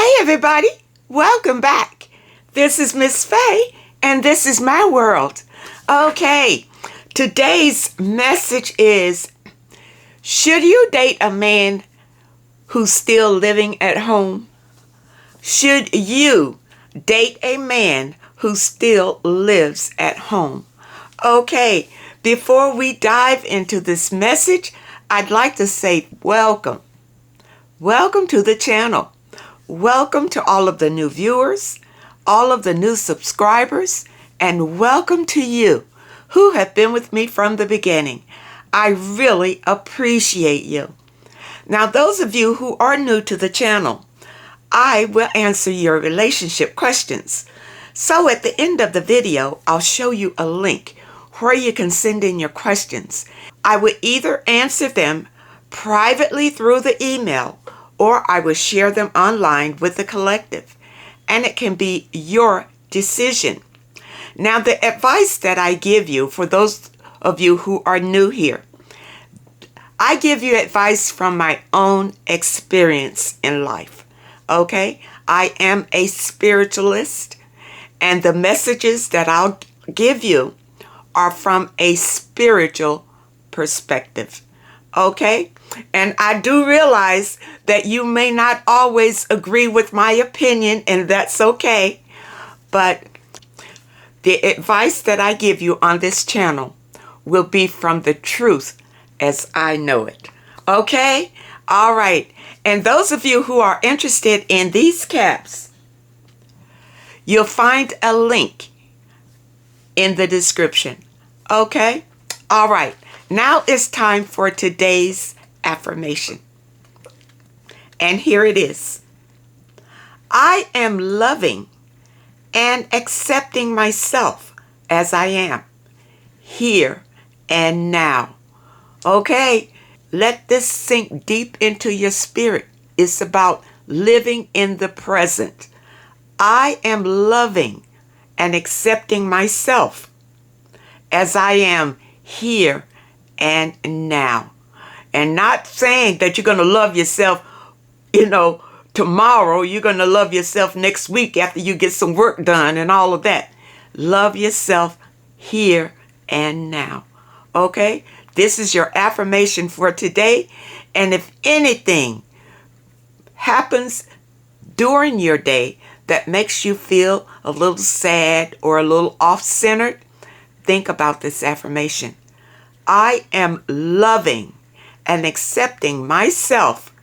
Hey everybody, welcome back. This is Miss Faye and this is my world. Okay, today's message is, should you date a man who's still living at home? Should you date a man who still lives at home? Okay, before we dive into this message, I'd like to say welcome. Welcome to the channel. Welcome to all of the new viewers, all of the new subscribers, and welcome to you who have been with me from the beginning. I really appreciate you. Now, those of you who are new to the channel, I will answer your relationship questions. So at the end of the video, I'll show you a link where you can send in your questions. I would either answer them privately through the email, or I will share them online with the collective, and it can be your decision. Now, the advice that I give you, for those of you who are new here, I give you advice from my own experience in life, okay? I am a spiritualist, and the messages that I'll give you are from a spiritual perspective, okay? And I do realize that you may not always agree with my opinion, and that's okay. But the advice that I give you on this channel will be from the truth as I know it. Okay? All right. And those of you who are interested in these caps, you'll find a link in the description. Okay? All right. Now it's time for today's affirmation. And here it is. I am loving and accepting myself as I am, here and now. Okay, let this sink deep into your spirit. It's about living in the present. I am loving and accepting myself as I am here and now. And not saying that you're going to love yourself, tomorrow. You're going to love yourself next week after you get some work done and all of that. Love yourself here and now. Okay? This is your affirmation for today. And if anything happens during your day that makes you feel a little sad or a little off-centered, think about this affirmation. I am loving and accepting myself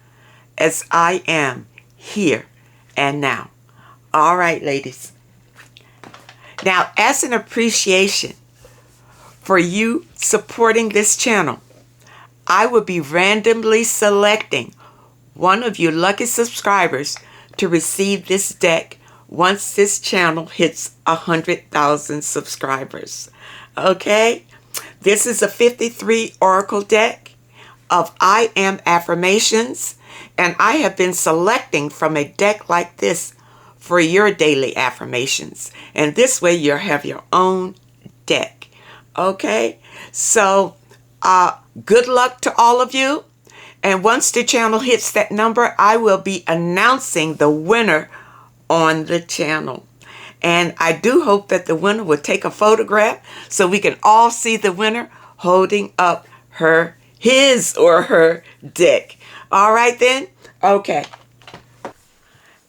as I am here and now. All right, ladies. Now, as an appreciation for you supporting this channel, I will be randomly selecting one of you lucky subscribers to receive this deck once this channel hits 100,000 subscribers. Okay? This is a 53 Oracle deck of I Am affirmations, and I have been selecting from a deck like this for your daily affirmations. And this way you'll have your own deck. Okay? So, good luck to all of you. And once the channel hits that number, I will be announcing the winner on the channel. And I do hope that the winner will take a photograph so we can all see the winner holding up his or her deck. All right then? Okay.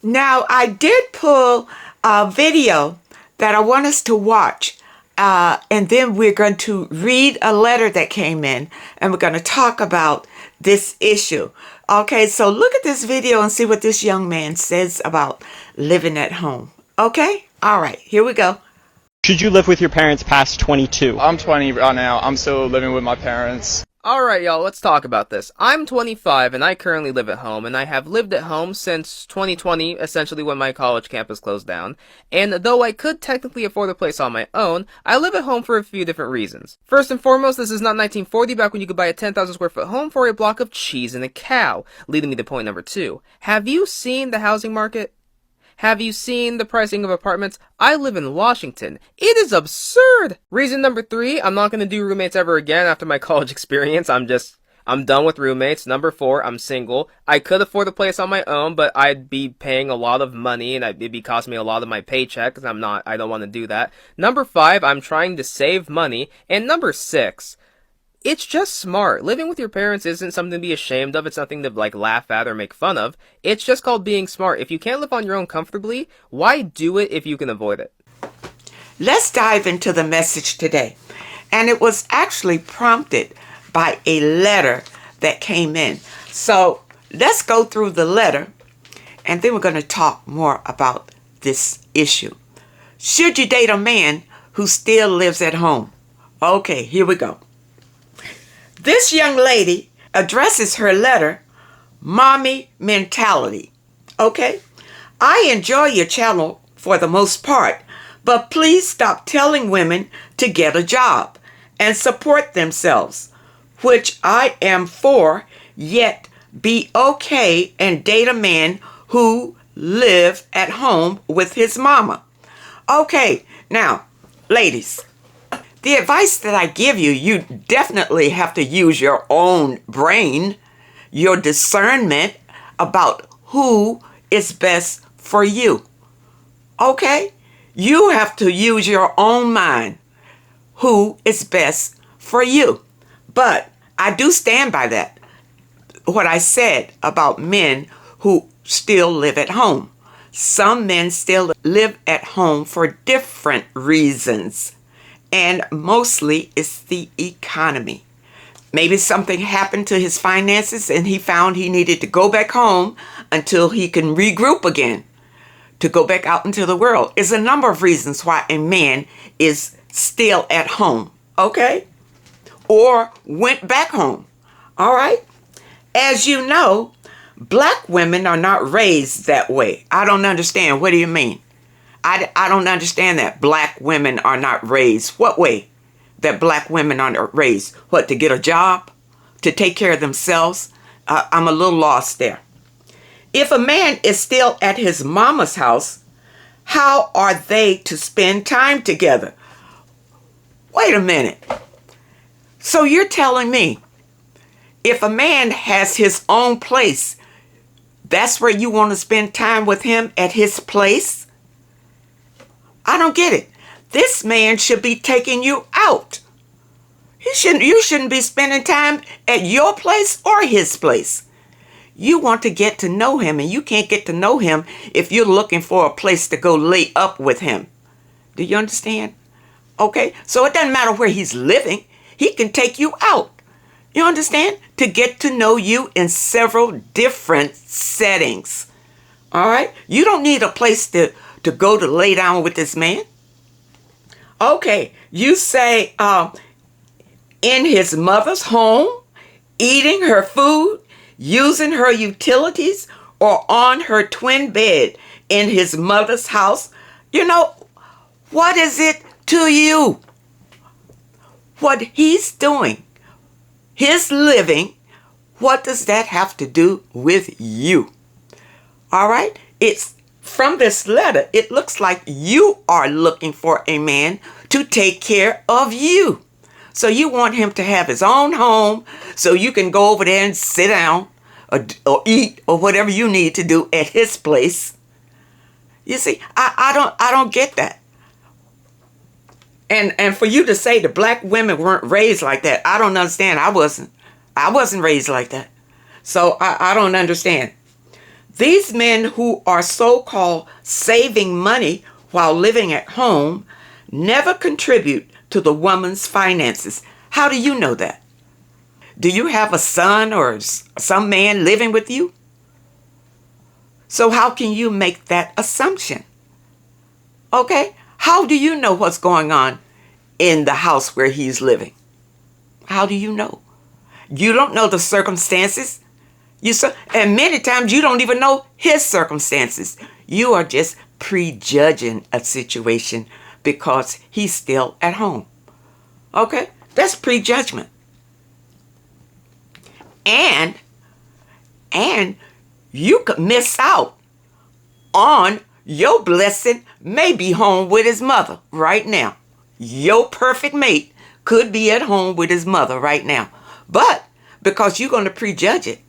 Now, I did pull a video that I want us to watch. And then we're going to read a letter that came in, and we're going to talk about this issue. Okay, so look at this video and see what this young man says about living at home. Okay? All right, here we go. Should you live with your parents past 22? I'm 20 right now. I'm still living with my parents. Alright y'all, let's talk about this. I'm 25 and I currently live at home, and I have lived at home since 2020, essentially when my college campus closed down. And though I could technically afford a place on my own, I live at home for a few different reasons. First and foremost, this is not 1940 back when you could buy a 10,000 square foot home for a block of cheese and a cow. Leading me to point number 2. Have you seen the housing market? Have you seen the pricing of apartments? I live in Washington. It is absurd! Reason number 3, I'm not going to do roommates ever again after my college experience. I'm done with roommates. Number 4, I'm single. I could afford a place on my own, but I'd be paying a lot of money and it'd be costing me a lot of my paycheck because I don't want to do that. Number 5, I'm trying to save money. And number 6, it's just smart. Living with your parents isn't something to be ashamed of. It's nothing to laugh at or make fun of. It's just called being smart. If you can't live on your own comfortably, why do it if you can avoid it? Let's dive into the message today. And it was actually prompted by a letter that came in. So let's go through the letter and then we're going to talk more about this issue. Should you date a man who still lives at home? Okay, here we go. This young lady addresses her letter, Mommy Mentality. Okay? I enjoy your channel for the most part, but please stop telling women to get a job and support themselves, which I am for, yet be okay and date a man who live at home with his mama. Okay, now, ladies, the advice that I give you, you definitely have to use your own brain, your discernment about who is best for you. Okay? You have to use your own mind, who is best for you. But I do stand by that, what I said about men who still live at home. Some men still live at home for different reasons. And mostly it's the economy. Maybe something happened to his finances and he found he needed to go back home until he can regroup again, to go back out into the world. There's a number of reasons why a man is still at home, okay? Or went back home, all right? As you know, black women are not raised that way. I don't understand. What do you mean? I don't understand that. Black women are not raised. What way that black women are not raised? What, to get a job? To take care of themselves? I'm a little lost there. If a man is still at his mama's house, how are they to spend time together? Wait a minute. So you're telling me if a man has his own place, that's where you want to spend time with him, at his place? I don't get it. This man should be taking you out. You shouldn't be spending time at your place or his place. You want to get to know him, and you can't get to know him if you're looking for a place to go lay up with him. Do you understand? Okay, so it doesn't matter where he's living. He can take you out. You understand? To get to know you in several different settings. All right? You don't need a place to go to lay down with this man. Okay, you say in his mother's home, eating her food, using her utilities, or on her twin bed in his mother's house. You know, what is it to you? What he's doing, his living, what does that have to do with you? All right? It's from this letter, it looks like you are looking for a man to take care of you. So you want him to have his own home so you can go over there and sit down or eat or whatever you need to do at his place. You see, I don't get that. And for you to say the black women weren't raised like that, I don't understand. I wasn't raised like that. So I don't understand. These men who are so-called saving money while living at home never contribute to the woman's finances. How do you know that? Do you have a son or some man living with you? So how can you make that assumption? Okay? How do you know what's going on in the house where he's living? How do you know? You don't know the circumstances. And many times you don't even know his circumstances. You are just prejudging a situation because he's still at home. Okay? That's prejudgment. And you could miss out on your blessing, maybe home with his mother right now. Your perfect mate could be at home with his mother right now. But because you're going to prejudge it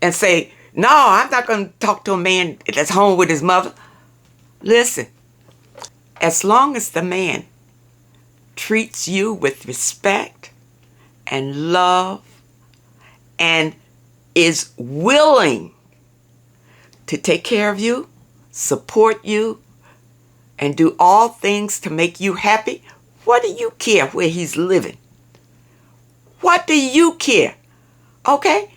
and say, no, I'm not going to talk to a man that's home with his mother. Listen, as long as the man treats you with respect and love and is willing to take care of you, support you, and do all things to make you happy, what do you care where he's living? What do you care? Okay?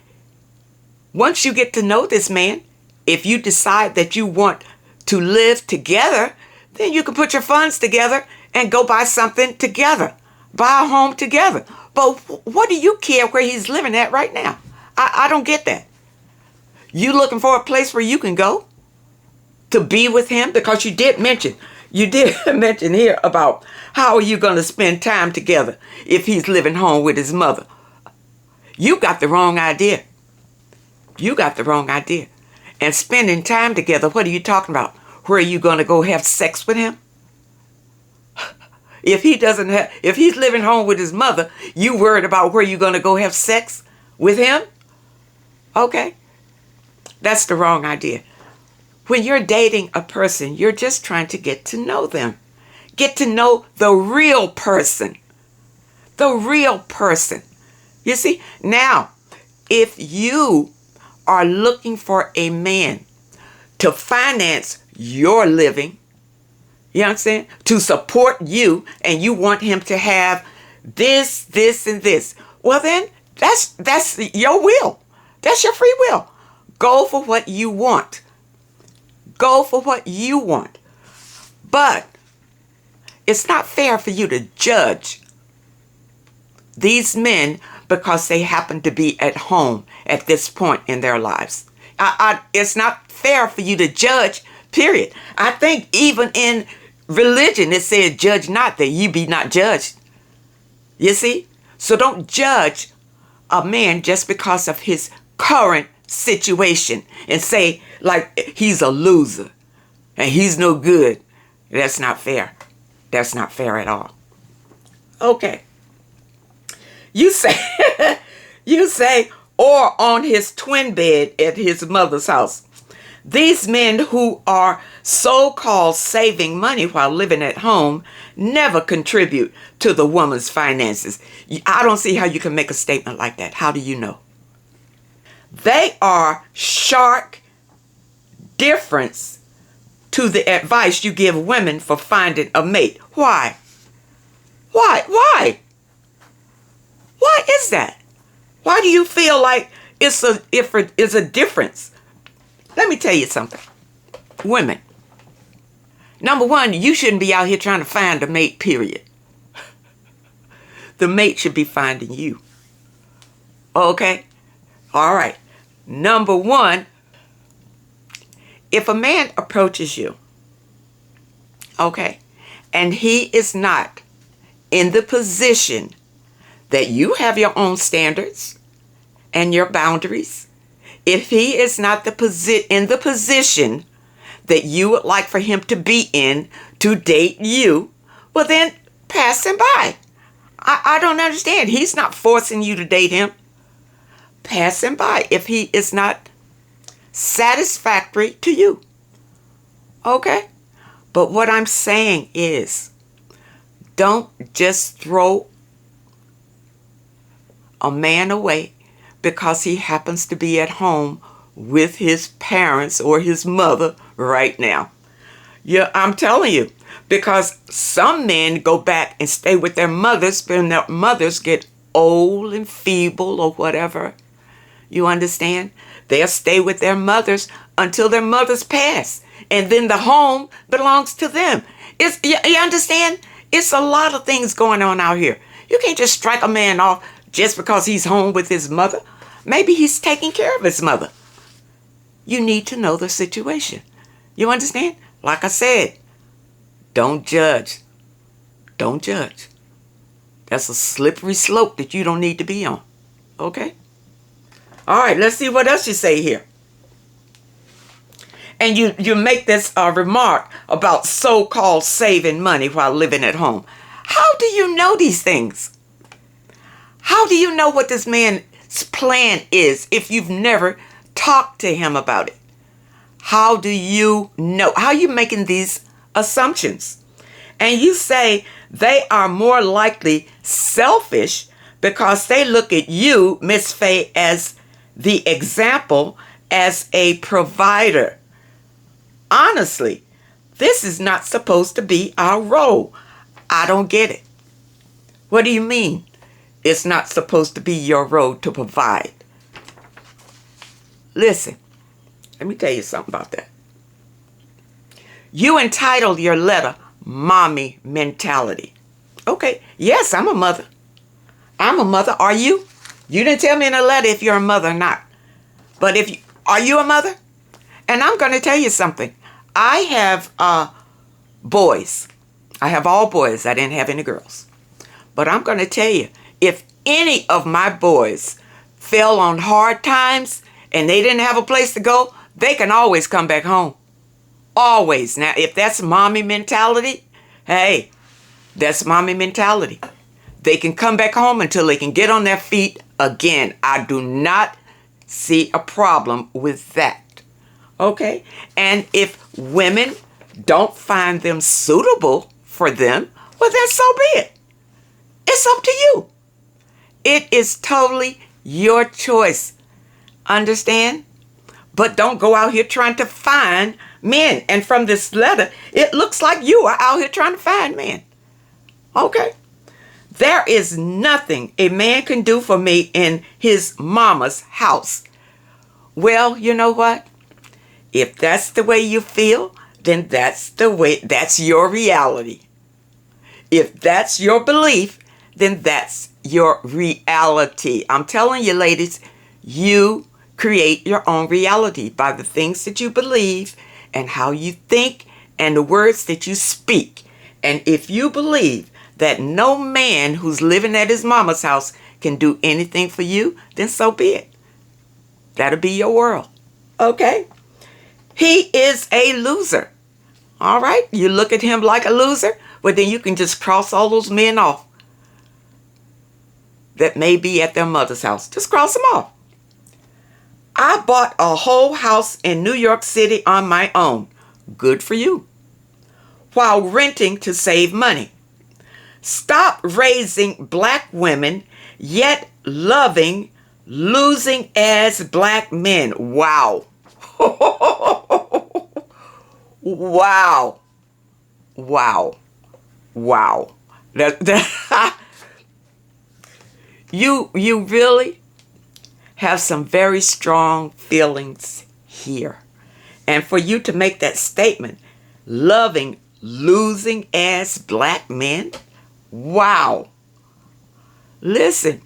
Once you get to know this man, if you decide that you want to live together, then you can put your funds together and go buy something together. Buy a home together. But what do you care where he's living at right now? I don't get that. You looking for a place where you can go to be with him? Because you did mention here about how are you going to spend time together if he's living home with his mother. You got the wrong idea. You got the wrong idea. And spending time together, what are you talking about? Where are you going to go have sex with him? If he's living home with his mother, you worried about where you're going to go have sex with him? Okay. That's the wrong idea. When you're dating a person, you're just trying to get to know them. Get to know the real person. The real person. You see? Now, if you are looking for a man to finance your living, you understand? To support you, and you want him to have this, this, and this. Well, then, that's your will. That's your free will. Go for what you want. Go for what you want. But it's not fair for you to judge these men because they happen to be at home at this point in their lives. It's not fair for you to judge, period. I think even in religion it says, judge not that you be not judged. You see? So don't judge a man just because of his current situation and say like he's a loser and he's no good. That's not fair. That's not fair at all. Okay. You say, or on his twin bed at his mother's house. These men who are so-called saving money while living at home never contribute to the woman's finances. I don't see how you can make a statement like that. How do you know? They are stark difference to the advice you give women for finding a mate. Why? Why is that? Why do you feel like it's a difference? Let me tell you something. Women, number one, you shouldn't be out here trying to find a mate, period. The mate should be finding you. Okay? All right. Number one, if a man approaches you, okay, and he is not in the position that you have your own standards and your boundaries, if he is not in the position that you would like for him to be in to date you, well then pass him by. I don't understand. He's not forcing you to date him. Pass him by if he is not satisfactory to you. Okay? But what I'm saying is, don't just throw a man away because he happens to be at home with his parents or his mother right now. Yeah, I'm telling you, because some men go back and stay with their mothers when their mothers get old and feeble or whatever. You understand? They'll stay with their mothers until their mothers pass. And then the home belongs to them. You understand? It's a lot of things going on out here. You can't just strike a man off just because he's home with his mother. Maybe he's taking care of his mother. You need to know the situation. You understand? Like I said, don't judge. Don't judge. That's a slippery slope that you don't need to be on. Okay? All right, let's see what else you say here. And you make this remark about so-called saving money while living at home. How do you know these things? How do you know what this man plan is if you've never talked to him about it? How do you know? How are you making these assumptions? And you say they are more likely selfish because they look at you, Miss Faye, as the example, as a provider. Honestly, this is not supposed to be our role. I don't get it. What do you mean? It's not supposed to be your role to provide. Listen, let me tell you something about that. You entitled your letter Mommy Mentality. Okay, yes, I'm a mother. I'm a mother. Are you? You didn't tell me in a letter if you're a mother or not. But are you a mother? And I'm going to tell you something. I have boys. I have all boys. I didn't have any girls. But I'm going to tell you, if any of my boys fell on hard times and they didn't have a place to go, they can always come back home. Always. Now, if that's mommy mentality, hey, that's mommy mentality. They can come back home until they can get on their feet again. I do not see a problem with that. Okay? And if women don't find them suitable for them, well, then so be it. It's up to you. It is totally your choice. Understand? But don't go out here trying to find men. And from this letter, it looks like you are out here trying to find men. Okay? There is nothing a man can do for me in his mama's house. Well, you know what? If that's the way you feel, then that's your reality. If that's your belief, then that's your reality. I'm telling you, ladies, you create your own reality by the things that you believe and how you think and the words that you speak. And if you believe that no man who's living at his mama's house can do anything for you, then so be it. That'll be your world. Okay? He is a loser. All right? You look at him like a loser, well, then you can just cross all those men off that may be at their mother's house. Just cross them off. I bought a whole house in New York City on my own. Good for you. While renting to save money. Stop raising black women, yet loving losing ass black men. Wow. Wow. Wow. Wow. You really have some very strong feelings here. And for you to make that statement, loving losing ass black men, wow. Listen,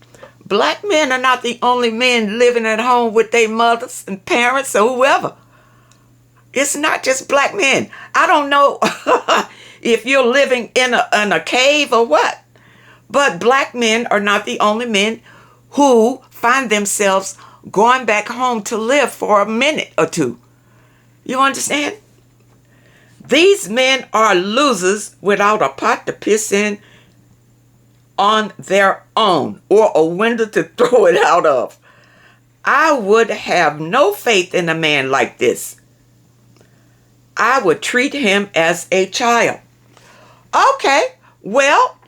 black men are not the only men living at home with their mothers and parents or whoever. It's not just black men. I don't know if you're living in a cave or what. But black men are not the only men who find themselves going back home to live for a minute or two. You understand? These men are losers without a pot to piss in on their own or a window to throw it out of. I would have no faith in a man like this. I would treat him as a child. Okay, well,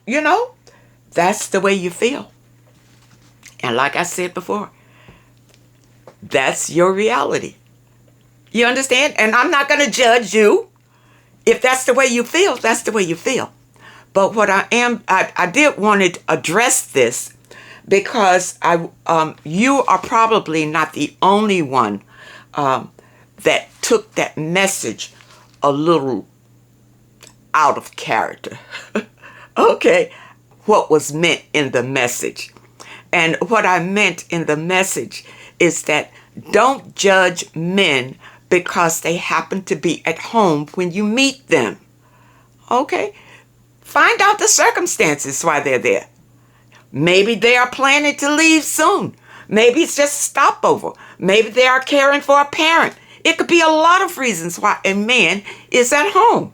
that's the way you feel. And like I said before, that's your reality. You understand? And I'm not going to judge you. If that's the way you feel, that's the way you feel. But what I did want to address this because you are probably not the only one that took that message a little out of character. Okay, what was meant in the message. And what I meant in the message is that don't judge men because they happen to be at home when you meet them. Okay? Find out the circumstances why they're there. Maybe they are planning to leave soon. Maybe it's just a stopover. Maybe they are caring for a parent. It could be a lot of reasons why a man is at home.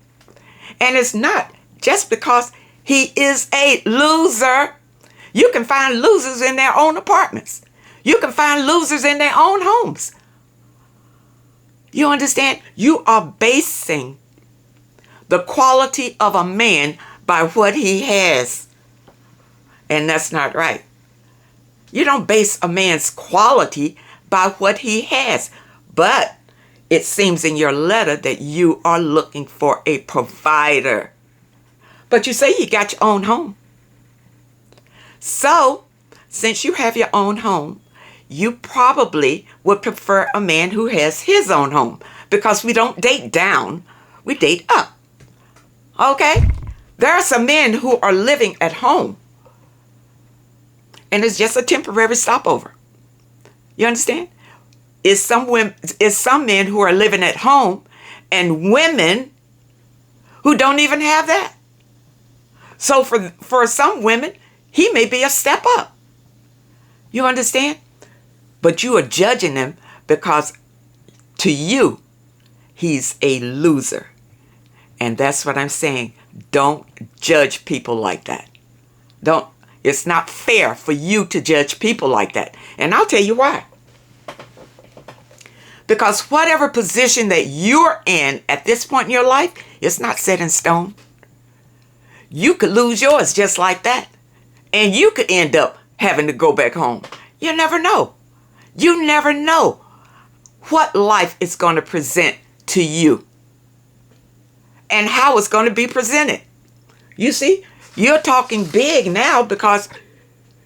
And it's not just because he is a loser. You can find losers in their own apartments. You can find losers in their own homes. You understand? You are basing the quality of a man by what he has. And that's not right. You don't base a man's quality by what he has. But it seems in your letter that you are looking for a provider. But you say you got your own home. So, since you have your own home, you probably would prefer a man who has his own home. Because we don't date down, we date up. Okay? There are some men who are living at home. And it's just a temporary stopover. You understand? It's some men who are living at home and women who don't even have that. So for some women, he may be a step up. You understand? But you are judging him because to you, he's a loser. And that's what I'm saying. Don't judge people like that. It's not fair for you to judge people like that. And I'll tell you why. Because whatever position that you're in at this point in your life, it's not set in stone. You could lose yours just like that. And you could end up having to go back home. You never know. You never know what life is going to present to you and how it's going to be presented. You see, you're talking big now because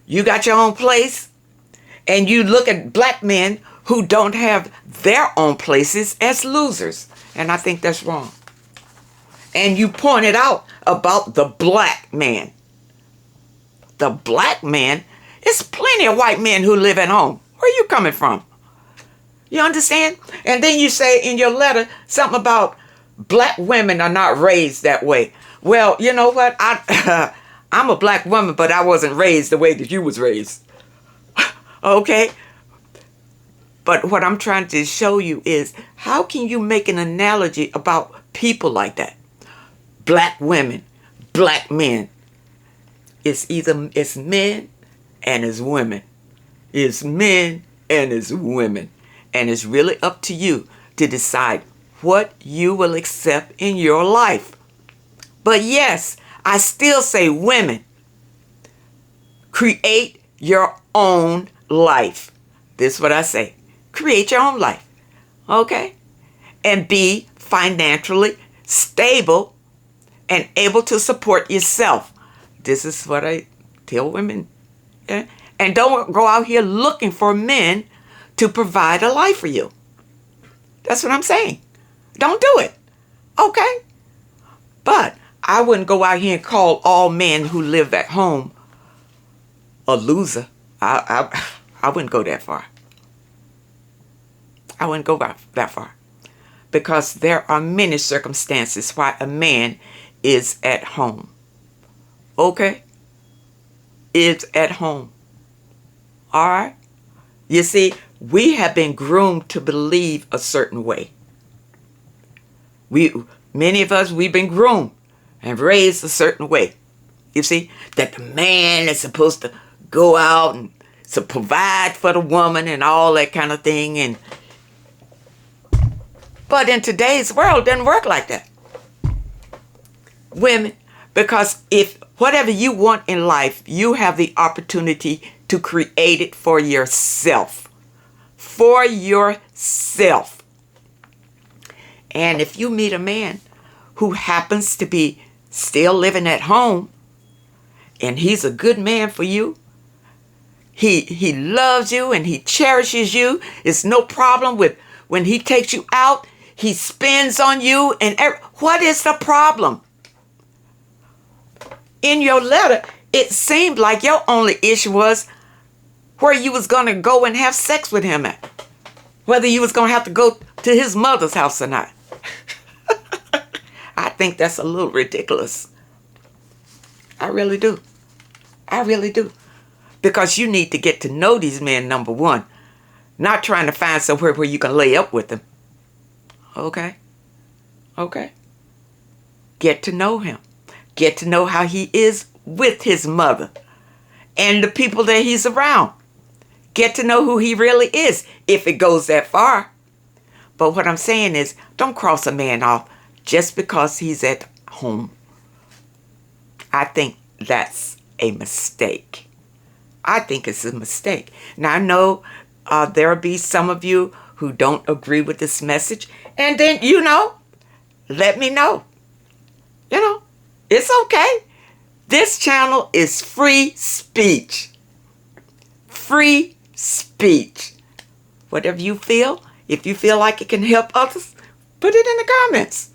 you got your own place and you look at black men who don't have their own places as losers. And I think that's wrong. And you pointed out about the black man. The black man, it's plenty of white men who live at home. Where are you coming from? You understand? And then you say in your letter something about black women are not raised that way. Well, you know what? I'm a black woman, but I wasn't raised the way that you was raised. Okay? But what I'm trying to show you is how can you make an analogy about people like that? Black women, black men. It's men and it's women. It's men and it's women. And it's really up to you to decide what you will accept in your life. But yes, I still say women, create your own life. This is what I say. Create your own life. Okay? And be financially stable and able to support yourself. This is what I tell women. Yeah? And don't go out here looking for men to provide a life for you. That's what I'm saying. Don't do it. Okay? But I wouldn't go out here and call all men who live at home a loser. I wouldn't go that far. I wouldn't go that far. Because there are many circumstances why a man is at home. Okay? Is at home. All right? You see, we have been groomed to believe a certain way. Many of us, we've been groomed and raised a certain way. You see, that the man is supposed to go out and to provide for the woman and all that kind of thing. But in today's world, it doesn't work like that. Women, because if whatever you want in life, you have the opportunity to create it for yourself. For yourself. And if you meet a man who happens to be still living at home, and he's a good man for you, he loves you and he cherishes you. It's no problem with when he takes you out, he spends on you. And what is the problem? In your letter, it seemed like your only issue was where you was going to go and have sex with him at. Whether you was going to have to go to his mother's house or not. I think that's a little ridiculous. I really do. I really do. Because you need to get to know these men, number one. Not trying to find somewhere where you can lay up with them. Okay? Okay? Get to know him. Get to know how he is with his mother. And the people that he's around. get to know who he really is if it goes that far. But what I'm saying is, don't cross a man off just because he's at home. I think that's a mistake. I think it's a mistake. Now, I know there'll be some of you who don't agree with this message. And then, let me know. It's okay. This channel is free speech. Free speech. Whatever you feel, if you feel like it can help others, put it in the comments.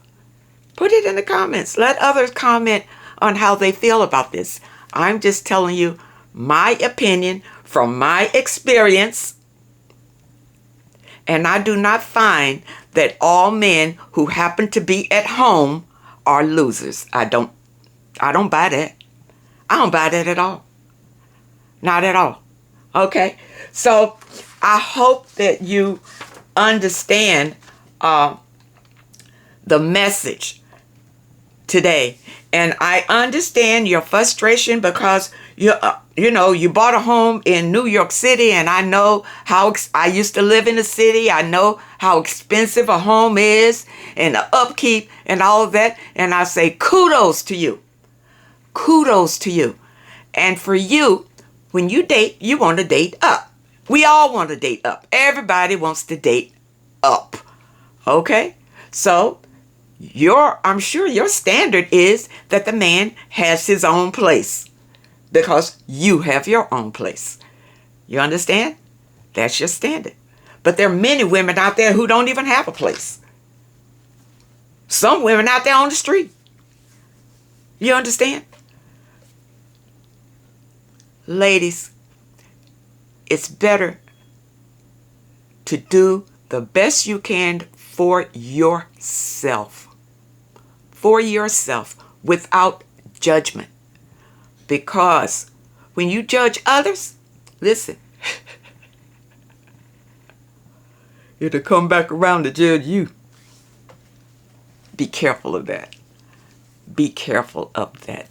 Put it in the comments. Let others comment on how they feel about this. I'm just telling you my opinion from my experience. And I do not find that all men who happen to be at home are losers. I don't buy that. I don't buy that at all. Not at all. Okay? So I hope that you understand the message today. And I understand your frustration because you bought a home in New York City, and I know how I used to live in the city. I know how expensive a home is and the upkeep and all of that. And I say kudos to you. Kudos to you. And for you, when you date, you want to date up. We all want to date up. Everybody wants to date up. Okay? So I'm sure your standard is that the man has his own place because you have your own place. You understand? That's your standard. But there are many women out there who don't even have a place. Some women out there on the street. You understand? Ladies, it's better to do the best you can for yourself. For yourself, without judgment. Because when you judge others, listen, it'll come back around to judge you. Be careful of that. Be careful of that.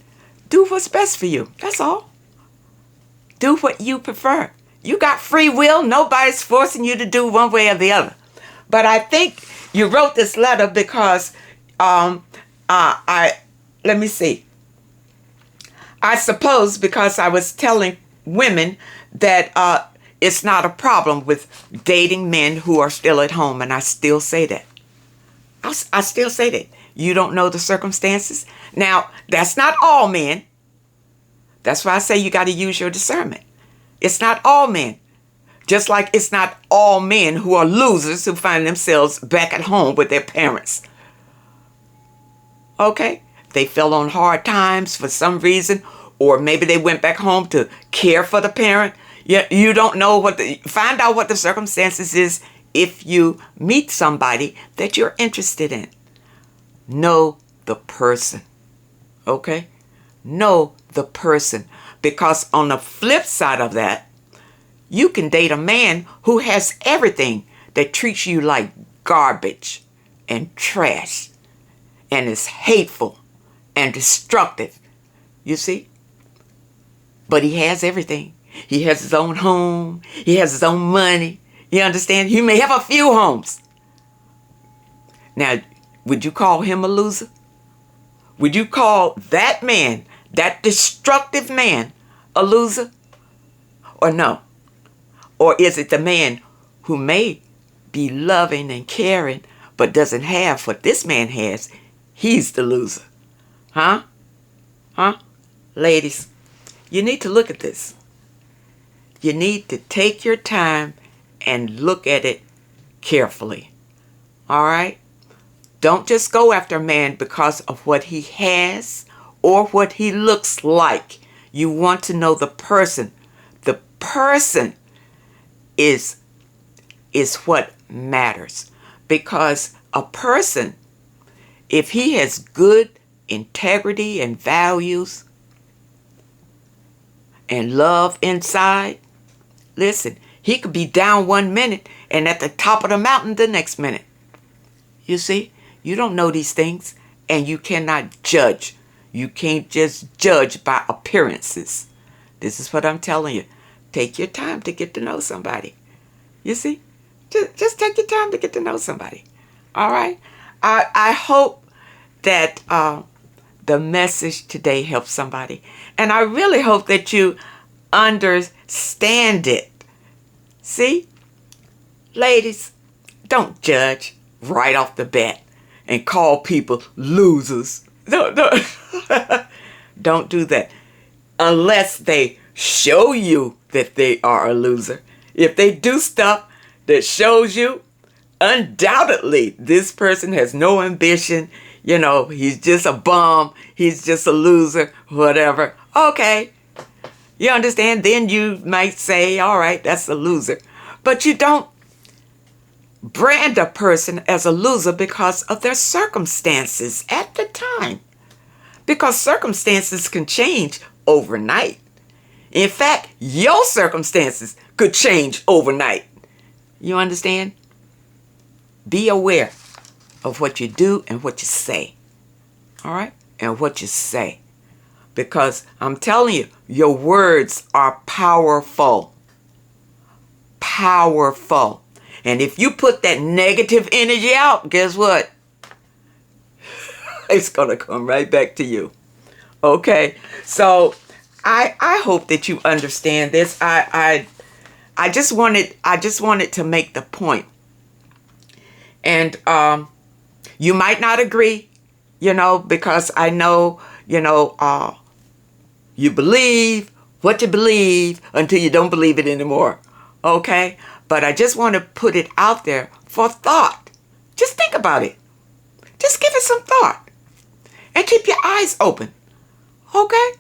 Do what's best for you. That's all. Do what you prefer. You got free will. Nobody's forcing you to do one way or the other. But I think you wrote this letter because let me see. I suppose because I was telling women that it's not a problem with dating men who are still at home, and I still say that. I still say that. You don't know the circumstances. Now, that's not all men. That's why I say you got to use your discernment. It's not all men. Just like it's not all men who are losers who find themselves back at home with their parents. Okay? They fell on hard times for some reason, or maybe they went back home to care for the parent. You don't know find out what the circumstances is if you meet somebody that you're interested in. Know the person. Okay? Know the person. Because on the flip side of that, you can date a man who has everything that treats you like garbage and trash and is hateful and destructive. You see? But he has everything. He has his own home. He has his own money. You understand? He may have a few homes. Now, would you call him a loser? Would you call that man, that destructive man, a loser? Or no? Or is it the man who may be loving and caring but doesn't have what this man has? He's the loser. Huh? Huh? Ladies, you need to look at this. You need to take your time and look at it carefully. All right? Don't just go after a man because of what he has or what he looks like. You want to know the person. The person is what matters. Because a person, if he has good integrity and values and love inside, listen, he could be down one minute and at the top of the mountain the next minute. You see, you don't know these things and you cannot judge. You can't just judge by appearances. This is what I'm telling you. Take your time to get to know somebody. You see? Just take your time to get to know somebody. All right? I hope that the message today helps somebody. And I really hope that you understand it. See? Ladies, don't judge right off the bat and call people losers. No. Don't do that. Unless they show you that they are a loser. If they do stuff that shows you, undoubtedly, this person has no ambition. He's just a bum. He's just a loser, whatever. Okay. You understand? Then you might say, all right, that's a loser. But you don't brand a person as a loser because of their circumstances at the time. Because circumstances can change overnight. In fact, your circumstances could change overnight. You understand? Be aware of what you do and what you say. All right? And what you say. Because I'm telling you, your words are powerful. Powerful. And if you put that negative energy out, guess what? It's going to come right back to you. Okay? So I hope that you understand this. I just wanted to make the point. And you might not agree, because I know, you believe what you believe until you don't believe it anymore. Okay? But I just want to put it out there for thought. Just think about it. Just give it some thought. And keep your eyes open. Okay?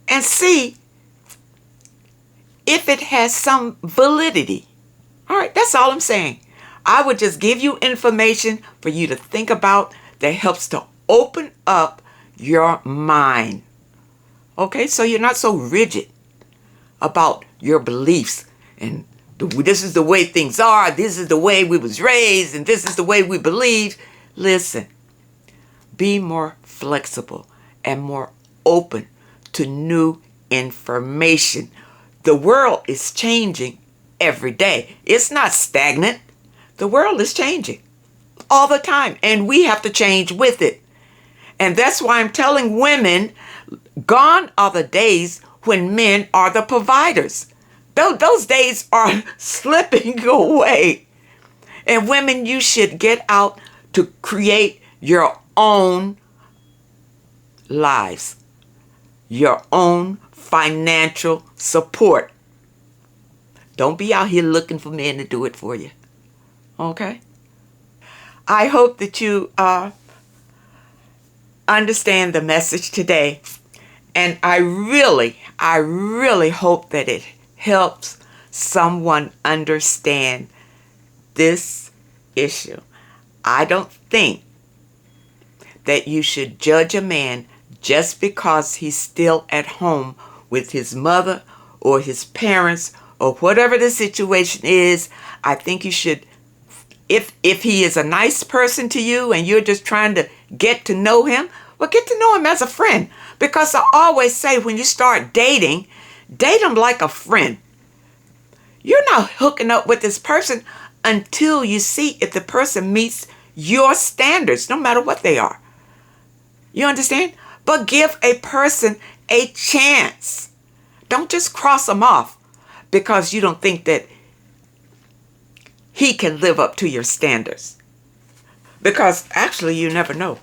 And see if it has some validity. All right, that's all I'm saying. I would just give you information for you to think about that helps to open up your mind. Okay, so you're not so rigid about your beliefs and this is the way things are, this is the way we was raised, and this is the way we believe. Listen, be more flexible and more open to new information. The world is changing every day. It's not stagnant. The world is changing all the time, and we have to change with it. And that's why I'm telling women, gone are the days when men are the providers. Those days are slipping away. And women, you should get out to create your own lives, your own financial support. Don't be out here looking for men to do it for you. Okay? I hope that you understand the message today. And I really hope that it helps someone understand this issue. I don't think that you should judge a man just because he's still at home with his mother or his parents or whatever the situation is. I think you should, if he is a nice person to you and you're just trying to get to know him, well, get to know him as a friend. Because I always say when you start dating, date him like a friend. You're not hooking up with this person until you see if the person meets your standards, no matter what they are. You understand? But give a person a chance. Don't just cross them off because you don't think that he can live up to your standards. Because actually you never know.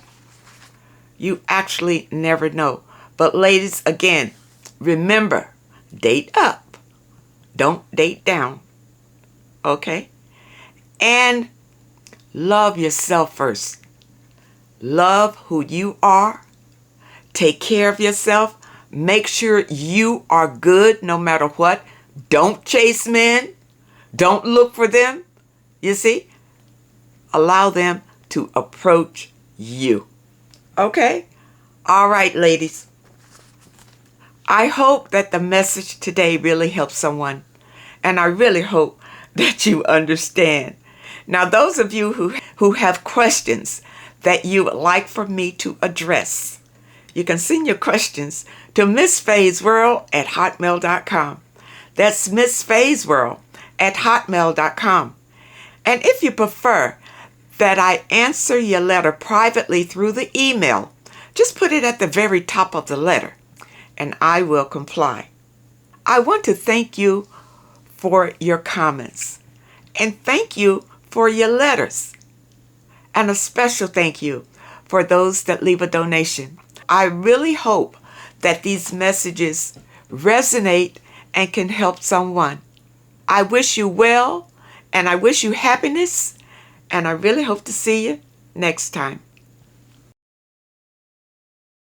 You actually never know. But ladies, again, remember, date up. Don't date down. Okay? And love yourself first. Love who you are. Take care of yourself. Make sure you are good no matter what. Don't chase men. Don't look for them. You see? Allow them to approach you. Okay? All right, ladies. I hope that the message today really helps someone. And I really hope that you understand. Now, those of you who have questions that you would like for me to address, you can send your questions to MissFaye'sWorld@hotmail.com. That's MissFaye'sWorld@hotmail.com. And if you prefer that I answer your letter privately through the email, just put it at the very top of the letter, and I will comply. I want to thank you for your comments, and thank you for your letters, and a special thank you for those that leave a donation. I really hope that these messages resonate and can help someone. I wish you well, and I wish you happiness, and I really hope to see you next time.